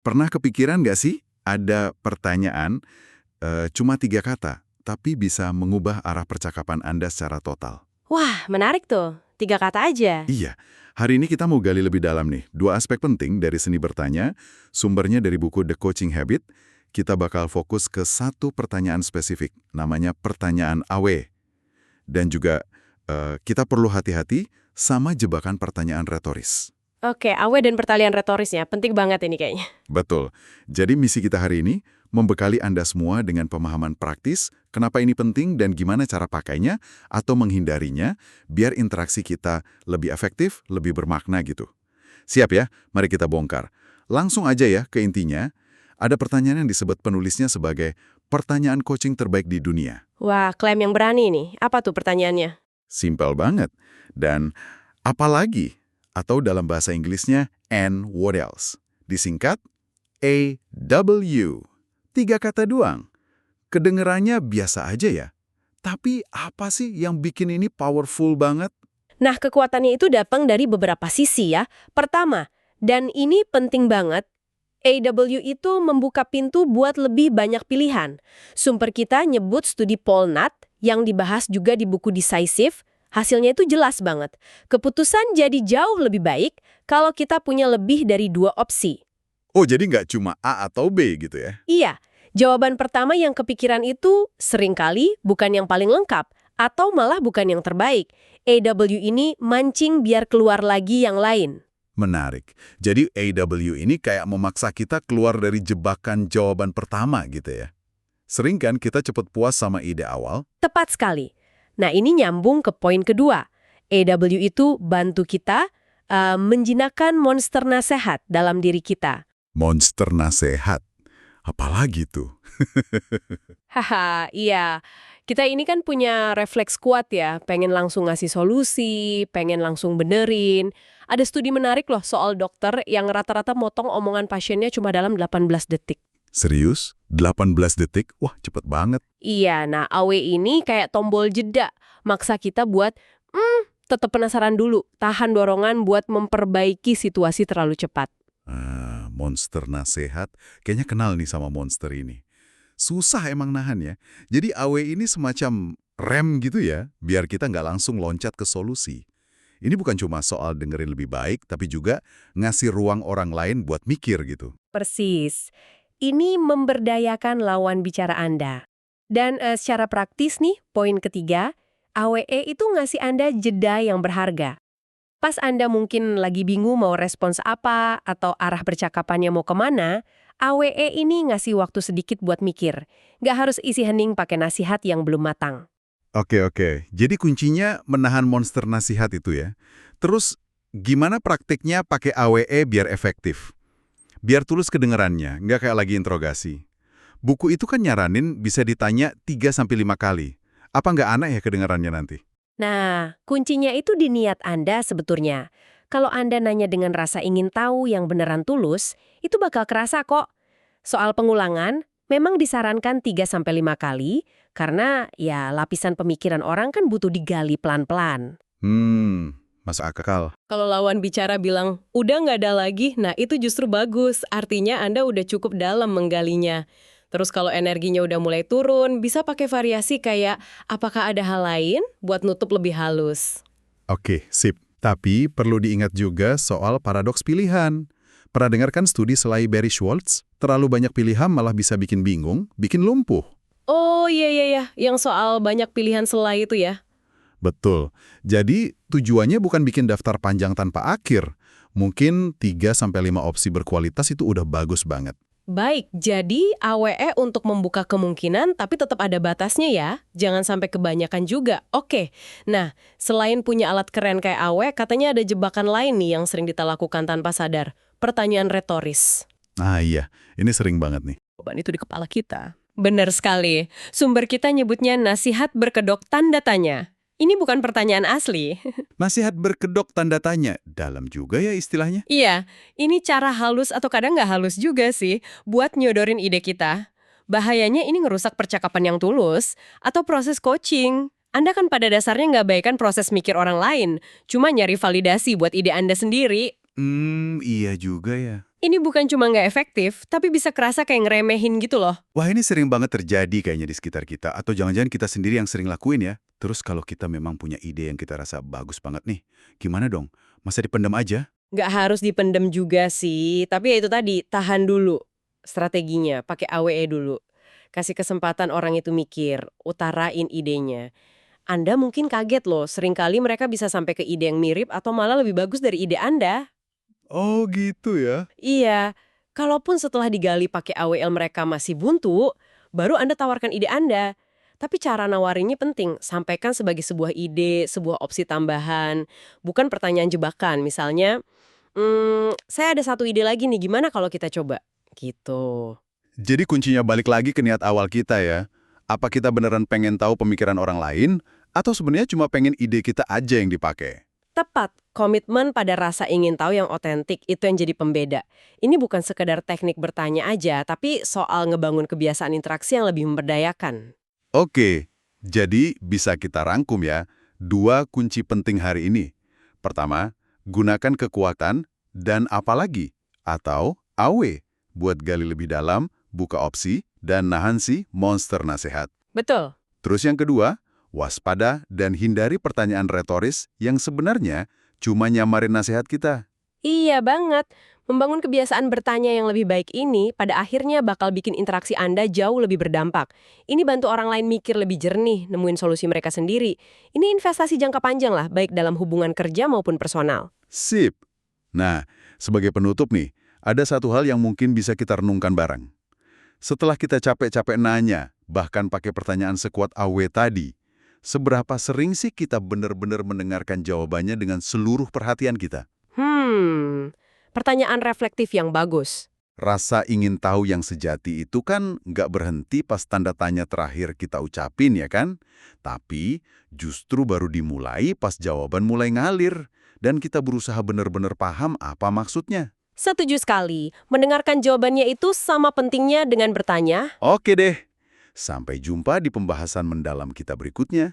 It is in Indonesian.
Pernah kepikiran nggak sih ada pertanyaan cuma 3 kata, tapi bisa mengubah arah percakapan Anda secara total? Wah, menarik tuh. 3 kata aja. Iya, hari ini kita mau gali lebih dalam nih. 2 aspek penting dari seni bertanya, sumbernya dari buku The Coaching Habit. Kita bakal fokus ke satu pertanyaan spesifik, namanya pertanyaan AW. Dan juga kita perlu hati-hati sama jebakan pertanyaan retoris. Oke, awe dan pertalian retorisnya. Penting banget ini kayaknya. Betul. Jadi misi kita hari ini membekali Anda semua dengan pemahaman praktis, kenapa ini penting dan gimana cara pakainya atau menghindarinya, biar interaksi kita lebih efektif, lebih bermakna gitu. Siap ya? Mari kita bongkar. Langsung aja ya ke intinya. Ada pertanyaan yang disebut penulisnya sebagai pertanyaan coaching terbaik di dunia. Wah, klaim yang berani nih. Apa tuh pertanyaannya? Simpel banget. Dan apalagi, atau dalam bahasa Inggrisnya, and what else? Disingkat, AW. 3 kata doang. Kedengerannya biasa aja ya. Tapi apa sih yang bikin ini powerful banget? Nah, kekuatannya itu datang dari beberapa sisi ya. Pertama, dan ini penting banget, AW itu membuka pintu buat lebih banyak pilihan. Sumber kita nyebut studi Polnut yang dibahas juga di buku Decisive. Hasilnya itu jelas banget. Keputusan jadi jauh lebih baik kalau kita punya lebih dari 2 opsi. Oh, jadi nggak cuma A atau B gitu ya? Iya, jawaban pertama yang kepikiran itu seringkali bukan yang paling lengkap atau malah bukan yang terbaik. AW ini mancing biar keluar lagi yang lain. Menarik. Jadi AW ini kayak memaksa kita keluar dari jebakan jawaban pertama gitu ya. Sering kan kita cepat puas sama ide awal? Tepat sekali. Nah, ini nyambung ke poin kedua. AW itu bantu kita menjinakkan monster nasehat dalam diri kita. Monster nasehat. Apalagi tuh? Haha, iya. Kita ini kan punya refleks kuat ya, pengen langsung ngasih solusi, pengen langsung benerin. Ada studi menarik loh soal dokter yang rata-rata motong omongan pasiennya cuma dalam 18 detik. Serius? 18 detik? Wah, cepet banget. Iya, nah AW ini kayak tombol jeda, maksa kita buat, tetap penasaran dulu, tahan dorongan buat memperbaiki situasi terlalu cepat. Monster nasehat. Kayaknya kenal nih sama monster ini. Susah emang nahan ya. Jadi AW ini semacam rem gitu ya, biar kita nggak langsung loncat ke solusi. Ini bukan cuma soal dengerin lebih baik, tapi juga ngasih ruang orang lain buat mikir gitu. Persis. Ini memberdayakan lawan bicara Anda. Dan secara praktis nih, poin ketiga, AWE itu ngasih Anda jeda yang berharga. Pas Anda mungkin lagi bingung mau respons apa atau arah percakapannya mau kemana, AWE ini ngasih waktu sedikit buat mikir. Nggak harus isi hening pakai nasihat yang belum matang. Oke. Jadi kuncinya menahan monster nasihat itu ya. Terus gimana praktiknya pakai AWE biar efektif? Biar tulus kedengerannya, nggak kayak lagi interogasi. Buku itu kan nyaranin bisa ditanya 3-5 kali. Apa nggak aneh ya kedengarannya nanti? Nah, kuncinya itu di niat Anda sebetulnya. Kalau Anda nanya dengan rasa ingin tahu yang beneran tulus, itu bakal kerasa kok. Soal pengulangan, memang disarankan 3-5 kali, karena ya lapisan pemikiran orang kan butuh digali pelan-pelan. Masuk akal. Kalau lawan bicara bilang, udah nggak ada lagi, nah itu justru bagus. Artinya Anda udah cukup dalam menggalinya. Terus kalau energinya udah mulai turun, bisa pakai variasi kayak, apakah ada hal lain buat nutup lebih halus? Oke, sip. Tapi perlu diingat juga soal paradoks pilihan. Pernah dengar kan studi selai Barry Schwartz? Terlalu banyak pilihan malah bisa bikin bingung, bikin lumpuh. Oh iya, yang soal banyak pilihan selai itu ya. Betul. Jadi tujuannya bukan bikin daftar panjang tanpa akhir. Mungkin 3-5 opsi berkualitas itu udah bagus banget. Baik, jadi AWE untuk membuka kemungkinan tapi tetap ada batasnya ya. Jangan sampai kebanyakan juga. Oke, nah selain punya alat keren kayak AWE, katanya ada jebakan lain nih yang sering kita lakukan tanpa sadar. Pertanyaan retoris. Iya, ini sering banget nih. Beban itu di kepala kita. Benar sekali. Sumber kita nyebutnya nasihat berkedok tanda tanya. Ini bukan pertanyaan asli. Nasihat berkedok tanda tanya. Dalam juga ya istilahnya. Iya, ini cara halus atau kadang nggak halus juga sih buat nyodorin ide kita. Bahayanya ini ngerusak percakapan yang tulus atau proses coaching. Anda kan pada dasarnya nggak baikkan proses mikir orang lain, cuma nyari validasi buat ide Anda sendiri. Iya juga ya. Ini bukan cuma nggak efektif, tapi bisa kerasa kayak ngeremehin gitu loh. Wah, ini sering banget terjadi kayaknya di sekitar kita. Atau jangan-jangan kita sendiri yang sering lakuin ya. Terus kalau kita memang punya ide yang kita rasa bagus banget nih, gimana dong? Masa dipendam aja? Nggak harus dipendem juga sih, tapi ya itu tadi, tahan dulu strateginya, pakai AWE dulu. Kasih kesempatan orang itu mikir, utarain idenya. Anda mungkin kaget loh, seringkali mereka bisa sampai ke ide yang mirip atau malah lebih bagus dari ide Anda. Oh gitu ya. Iya, kalaupun setelah digali pakai AWL mereka masih buntu, baru Anda tawarkan ide Anda. Tapi cara nawarinnya penting, sampaikan sebagai sebuah ide, sebuah opsi tambahan, bukan pertanyaan jebakan. Misalnya, saya ada satu ide lagi nih, gimana kalau kita coba? Gitu. Jadi kuncinya balik lagi ke niat awal kita ya. Apa kita beneran pengen tahu pemikiran orang lain, atau sebenarnya cuma pengen ide kita aja yang dipakai? Tepat, komitmen pada rasa ingin tahu yang otentik itu yang jadi pembeda. Ini bukan sekedar teknik bertanya aja, tapi soal ngebangun kebiasaan interaksi yang lebih memberdayakan. Oke, jadi bisa kita rangkum ya, 2 kunci penting hari ini. Pertama, gunakan kekuatan dan apalagi, atau AW, buat gali lebih dalam, buka opsi, dan nahan si monster nasihat. Betul. Terus yang kedua, waspada dan hindari pertanyaan retoris yang sebenarnya cuma nyamarin nasihat kita. Iya banget. Membangun kebiasaan bertanya yang lebih baik ini pada akhirnya bakal bikin interaksi Anda jauh lebih berdampak. Ini bantu orang lain mikir lebih jernih, nemuin solusi mereka sendiri. Ini investasi jangka panjang lah, baik dalam hubungan kerja maupun personal. Sip. Nah, sebagai penutup nih, ada satu hal yang mungkin bisa kita renungkan bareng. Setelah kita capek-capek nanya, bahkan pakai pertanyaan sekuat AW tadi, seberapa sering sih kita benar-benar mendengarkan jawabannya dengan seluruh perhatian kita? Pertanyaan reflektif yang bagus. Rasa ingin tahu yang sejati itu kan nggak berhenti pas tanda tanya terakhir kita ucapin ya kan? Tapi justru baru dimulai pas jawaban mulai ngalir dan kita berusaha benar-benar paham apa maksudnya. Setuju sekali. Mendengarkan jawabannya itu sama pentingnya dengan bertanya. Oke deh, sampai jumpa di pembahasan mendalam kita berikutnya.